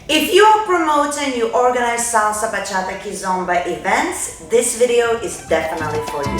If you're promoting, you organize salsa, bachata, kizomba events, this video is definitely for you.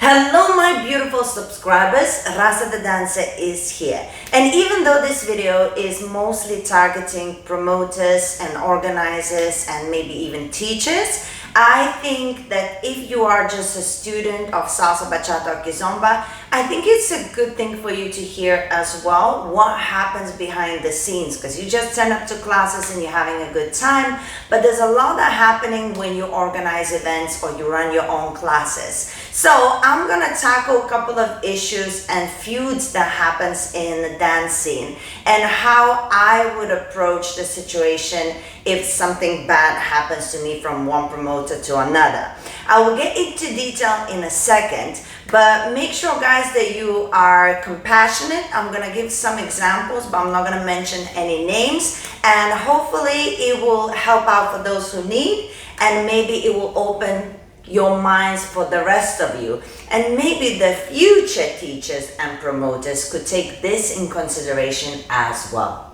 Hello my beautiful subscribers, Rasa the dancer is here. And even though this video is mostly targeting promoters and organizers and maybe even teachers, I think that if you are just a student of salsa, bachata or kizomba, I think it's a good thing for you to hear as well what happens behind the scenes, because you just turn up to classes and you're having a good time, but there's a lot that happening when you organize events or you run your own classes. So I'm gonna tackle a couple of issues and feuds that happens in the dance scene and how I would approach the situation if something bad happens to me from one promoter to another. I will get into detail in a second, but make sure guys that you are compassionate. I'm gonna give some examples, but I'm not gonna mention any names, and hopefully it will help out for those who need, and maybe it will open your minds for the rest of you, and maybe the future teachers and promoters could take this in consideration as well.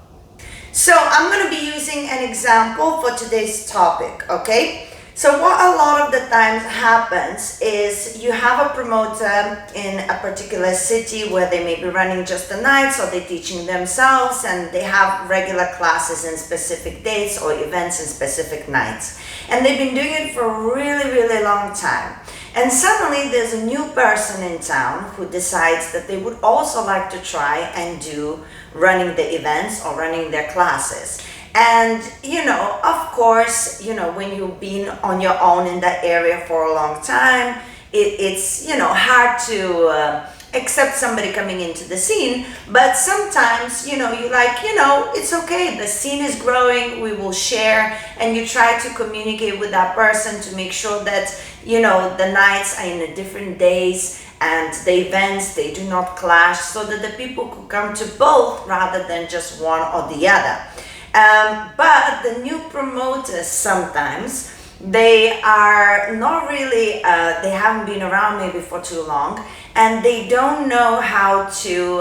So I'm going to be using an example for today's topic, okay? So what a lot of the times happens is you have a promoter in a particular city where they may be running just the nights, or they're teaching themselves, and they have regular classes in specific dates or events in specific nights. And they've been doing it for a really, really long time. And suddenly there's a new person in town who decides that they would also like to try and do running the events or running their classes. And of course, when you've been on your own in that area for a long time, it's hard to accept somebody coming into the scene. But sometimes you're like, it's okay, the scene is growing, we will share, and you try to communicate with that person to make sure that the nights are in the different days and the events, they do not clash, so that the people could come to both rather than just one or the other. But the new promoters, sometimes they are not really, they haven't been around maybe for too long, and they don't know how to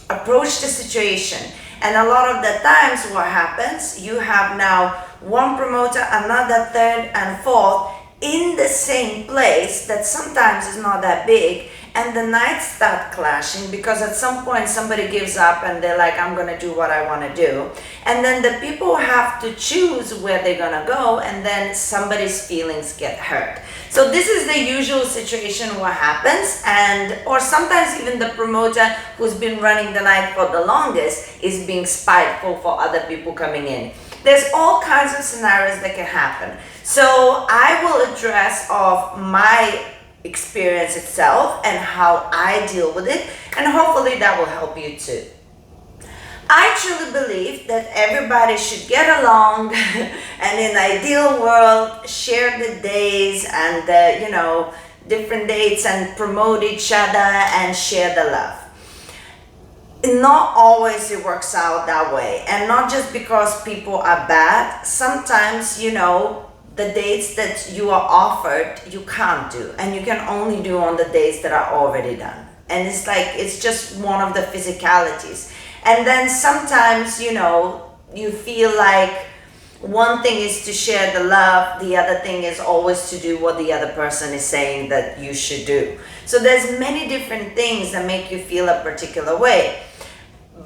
approach the situation. And a lot of the times what happens, you have now one promoter, another, third and fourth in the same place that sometimes is not that big, and the nights start clashing because at some point somebody gives up and they're like, I'm gonna do what I want to do, and then the people have to choose where they're gonna go, and then somebody's feelings get hurt. So this is the usual situation what happens, or sometimes even the promoter who's been running the night for the longest is being spiteful for other people coming in. There's all kinds of scenarios that can happen. So I will address of my experience itself and how I deal with it, and hopefully that will help you too. I truly believe that everybody should get along and in the ideal world share the days and different dates and promote each other and share the love. Not always it works out that way, and not just because people are bad. Sometimes the dates that you are offered you can't do, and you can only do on the days that are already done, and it's just one of the physicalities. And then sometimes you feel like one thing is to share the love, the other thing is always to do what the other person is saying that you should do. So there's many different things that make you feel a particular way.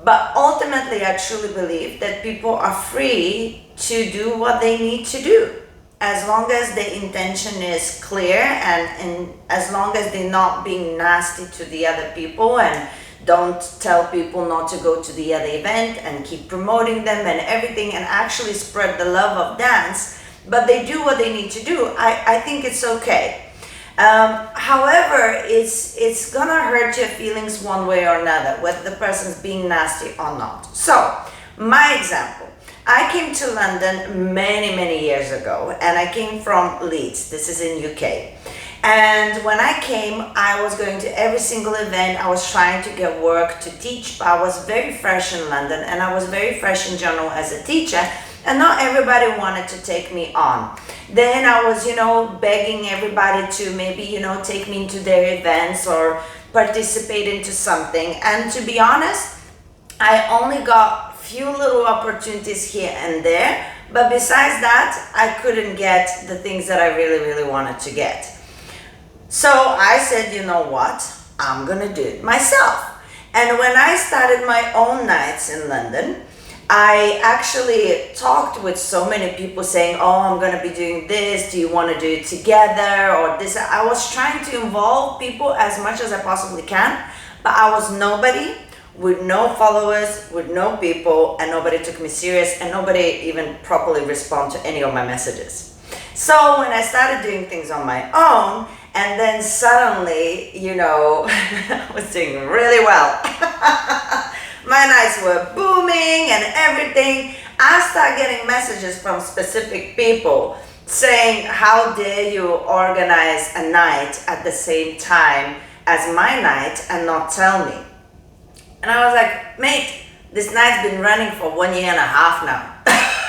But ultimately I truly believe that people are free to do what they need to do, as long as the intention is clear, and as long as they're not being nasty to the other people and don't tell people not to go to the other event and keep promoting them and everything, and actually spread the love of dance, but they do what they need to do. I think it's okay. However, it's gonna hurt your feelings one way or another, whether the person's being nasty or not. So my example, I came to London many years ago, and I came from Leeds. This is in UK. And when I came, I was going to every single event. I was trying to get work to teach, but I was very fresh in London, and I was very fresh in general as a teacher, and not everybody wanted to take me on. Then I was, begging everybody to maybe, take me into their events or participate into something. And to be honest, I only got few little opportunities here and there, but besides that, I couldn't get the things that I really, really wanted to get. So I said, you know what, I'm gonna do it myself. And when I started my own nights in London, I actually talked with so many people saying, oh, I'm gonna be doing this, do you wanna do it together, or this. I was trying to involve people as much as I possibly can, but I was nobody, with no followers, with no people, and nobody took me serious, and nobody even properly responded to any of my messages. So when I started doing things on my own, and then suddenly, you know, I was doing really well. My nights were booming and everything. I started getting messages from specific people saying, how dare you organize a night at the same time as my night and not tell me? And I was like, mate, this night's been running for 1.5 years now.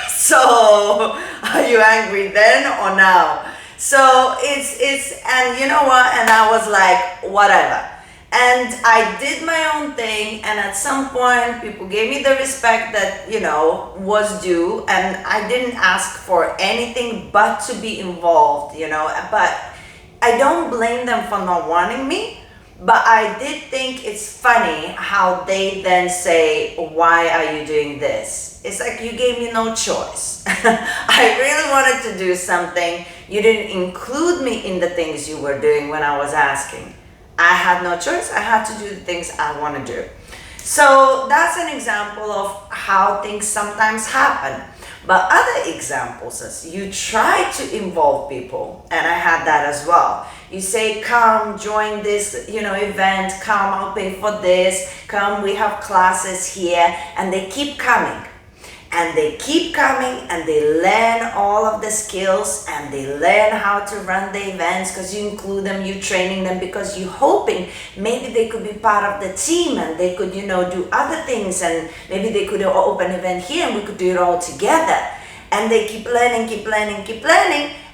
So are you angry then or now? So it's, and you know what? And I was like, whatever. And I did my own thing, and at some point people gave me the respect that, you know, was due, and I didn't ask for anything but to be involved, you know. But I don't blame them for not wanting me, but I did think it's funny how they then say, why are you doing this? It's like, you gave me no choice. I really wanted to do something. You didn't include me in the things you were doing when I was asking. I had no choice. I had to do the things I want to do. So that's an example of how things sometimes happen. But other examples is you try to involve people, and I had that as well. You say, come join this, you know, event, come, I'll pay for this, come, we have classes here, and they keep coming. And they keep coming, and they learn all of the skills, and they learn how to run the events because you include them, you training them, because you're hoping maybe they could be part of the team and they could, you know, do other things, and maybe they could open an event here and we could do it all together. And they keep learning,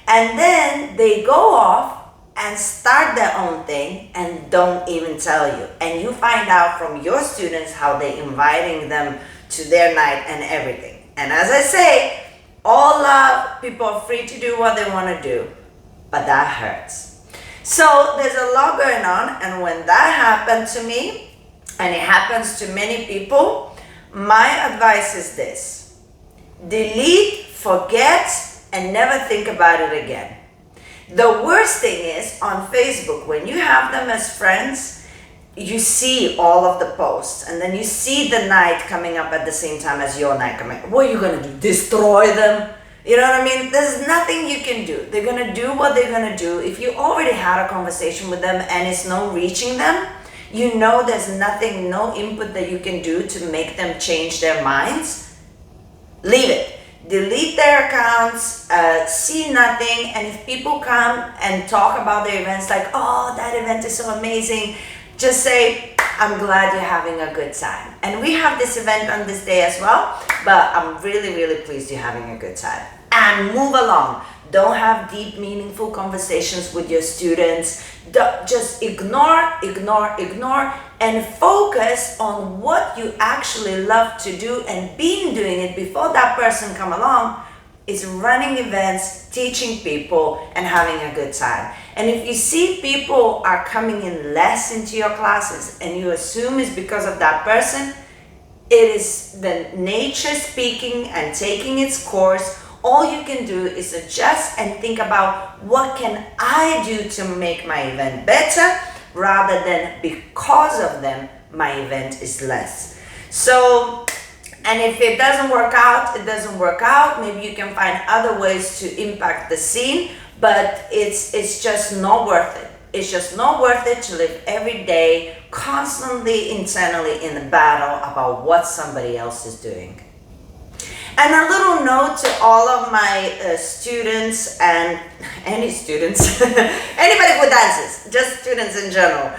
and then they go off and start their own thing and don't even tell you. And you find out from your students how they're inviting them to their night and everything. And as I say, all love, people are free to do what they want to do, but that hurts. So there's a lot going on, and when that happened to me, and it happens to many people, my advice is this: delete, forget, and never think about it again. The worst thing is on Facebook, when you have them as friends, you see all of the posts, and then you see the night coming up at the same time as your night coming. What are you going to do? Destroy them? You know what I mean? There's nothing you can do. They're going to do what they're going to do. If you already had a conversation with them and it's no reaching them, you know there's nothing, no input that you can do to make them change their minds. Leave it. Delete their accounts, see nothing, and if people come and talk about their events like, oh, that event is so amazing, just say, I'm glad you're having a good time. And we have this event on this day as well, but I'm really, really pleased you're having a good time. And move along. Don't have deep, meaningful conversations with your students. Just ignore, and focus on what you actually love to do and been doing it before that person come along, is running events, teaching people, and having a good time. And if you see people are coming in less into your classes and you assume it's because of that person, it is the nature speaking and taking its course. All you can do is adjust and think about, what can I do to make my event better, rather than because of them, my event is less. So, and if it doesn't work out, it doesn't work out. Maybe you can find other ways to impact the scene, but it's just not worth it. It's just not worth it to live every day constantly internally in a battle about what somebody else is doing. And a little note to all of my students, and any students, anybody who dances, just students in general.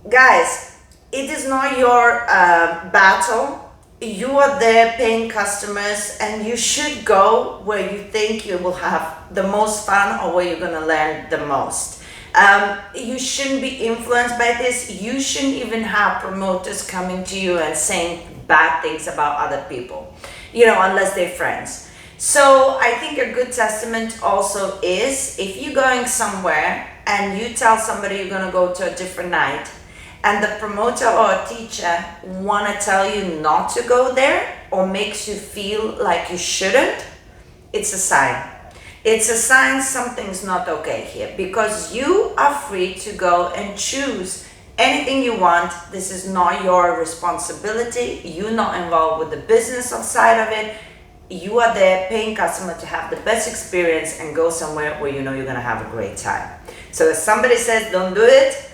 Guys, it is not your battle. You are there paying customers, and you should go where you think you will have the most fun or where you're going to learn the most. You shouldn't be influenced by this. You shouldn't even have promoters coming to you and saying bad things about other people, unless they're friends. So I think a good testament also is if you're going somewhere and you tell somebody you're going to go to a different night, and the promoter or a teacher want to tell you not to go there or makes you feel like you shouldn't, it's a sign. It's a sign something's not okay here, because you are free to go and choose anything you want. This is not your responsibility. You're not involved with the business side of it. You are there paying customer to have the best experience and go somewhere where you know you're going to have a great time. So if somebody says don't do it,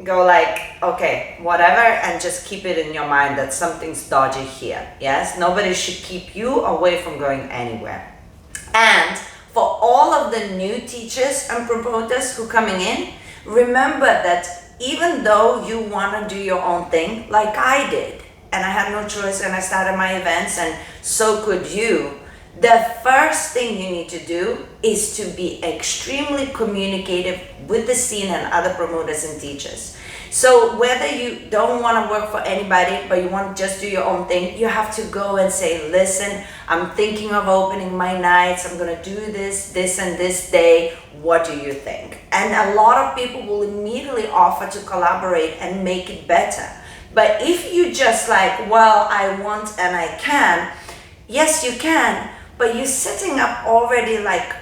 go like, okay, whatever, and just keep it in your mind that something's dodgy here. Yes, nobody should keep you away from going anywhere. And for all of the new teachers and promoters who coming in, remember that even though you want to do your own thing, like I did, and I had no choice and I started my events, and so could you, the first thing you need to do is to be extremely communicative with the scene and other promoters and teachers. So whether you don't want to work for anybody, but you want to just do your own thing, you have to go and say, listen, I'm thinking of opening my nights. I'm going to do this and this day. What do you think? And a lot of people will immediately offer to collaborate and make it better. But if you just like, well, I want and I can, yes, you can, but you're setting up already like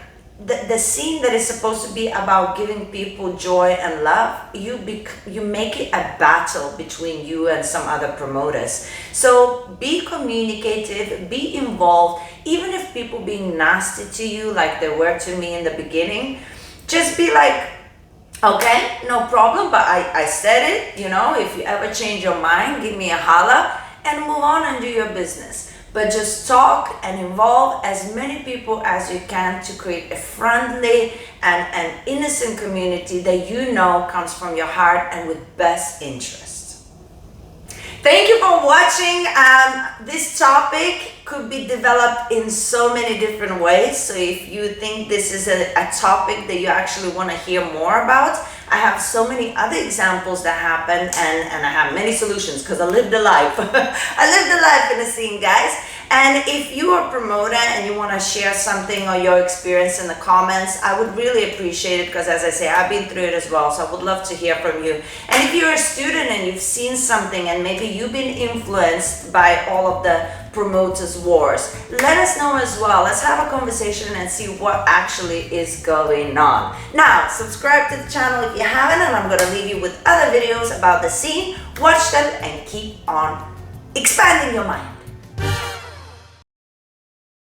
the scene that is supposed to be about giving people joy and love. You make it a battle between you and some other promoters. So be communicative, be involved. Even if people being nasty to you like they were to me in the beginning, just be like, okay, no problem, but I said it, if you ever change your mind, give me a holla and move on and do your business. But just talk and involve as many people as you can to create a friendly and an innocent community that comes from your heart and with best interest. Thank you for watching. This topic could be developed in so many different ways. So if you think this is a topic that you actually want to hear more about, I have so many other examples that happen, and I have many solutions because I lived a life. I lived a life in the scene, guys. And if you are a promoter and you want to share something or your experience in the comments, I would really appreciate it, because as I say, I've been through it as well. So I would love to hear from you. And if you're a student and you've seen something and maybe you've been influenced by all of the promoters' wars, let us know as well. Let's have a conversation and see what actually is going on. Now, subscribe to the channel if you haven't, and I'm going to leave you with other videos about the scene. Watch them and keep on expanding your mind.